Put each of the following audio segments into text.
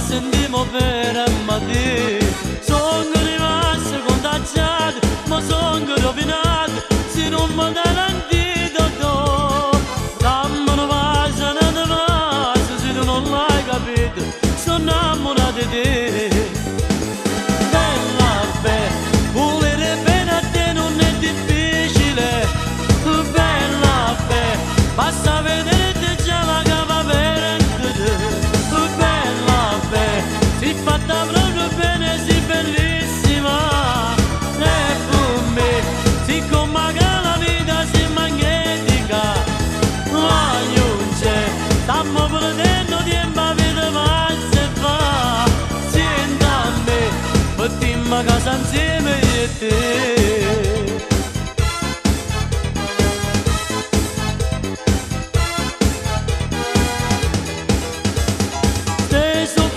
sentiamo per amare. Sono rimasto contagiato, ma sono rovinato, se non mi dai l'antidoto. Dammi una pagina di vaso, se tu non l'hai capito, sono innamorato di te. Bella, bella, volere bene a te non è difficile. Bella, bella, basta vedere già la capa per bella, bella, si fatta proprio bene, si bellissima. E per me, siccome che la vita si magnetica, ma non c'è, stiamo perdendo tempo a vita ma se fa. Senti a me, mettiamo a casa insieme io e te.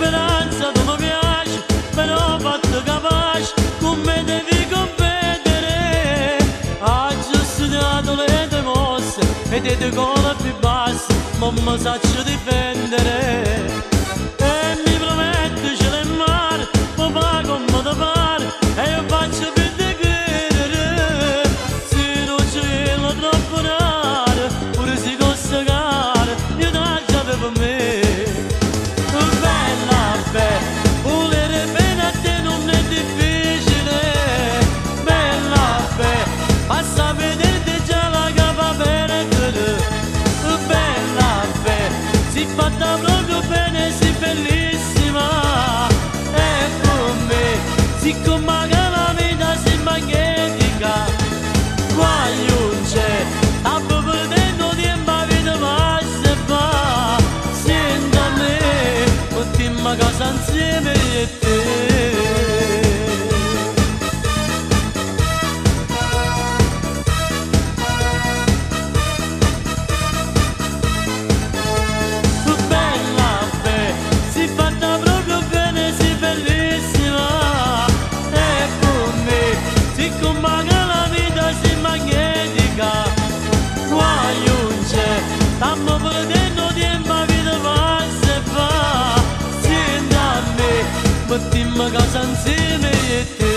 Speranza tu mi piaci, però fatto capace, con me devi competere. Ha giustificato le tue mosse e te tue cose più basse, ma mi saccio difendere. E mi prometti cielo e mare, mi fa come ti pare, e io faccio per te credere. Se non c'è la troppo rara, pure si costa cara, io t'ho già per me. Volere bene a te non è difficile. Bella, bella, basta a vederti già la capa per te. Bella, bella, si fatta proprio bene, si bellissima. E per me, siccome che la vita si magnetica, qua non c'è, stavo perdendo tempo a vita ma se fa. Senti a me, mettiamo a casa insieme io e te. Bella, bella, si fatta proprio bene, si bellissima. E per me, siccome che la vita si magnetica, qua non c'è, stiamo perdendo tempo a vita ma se fa. Mettiamo a casa insieme io e te.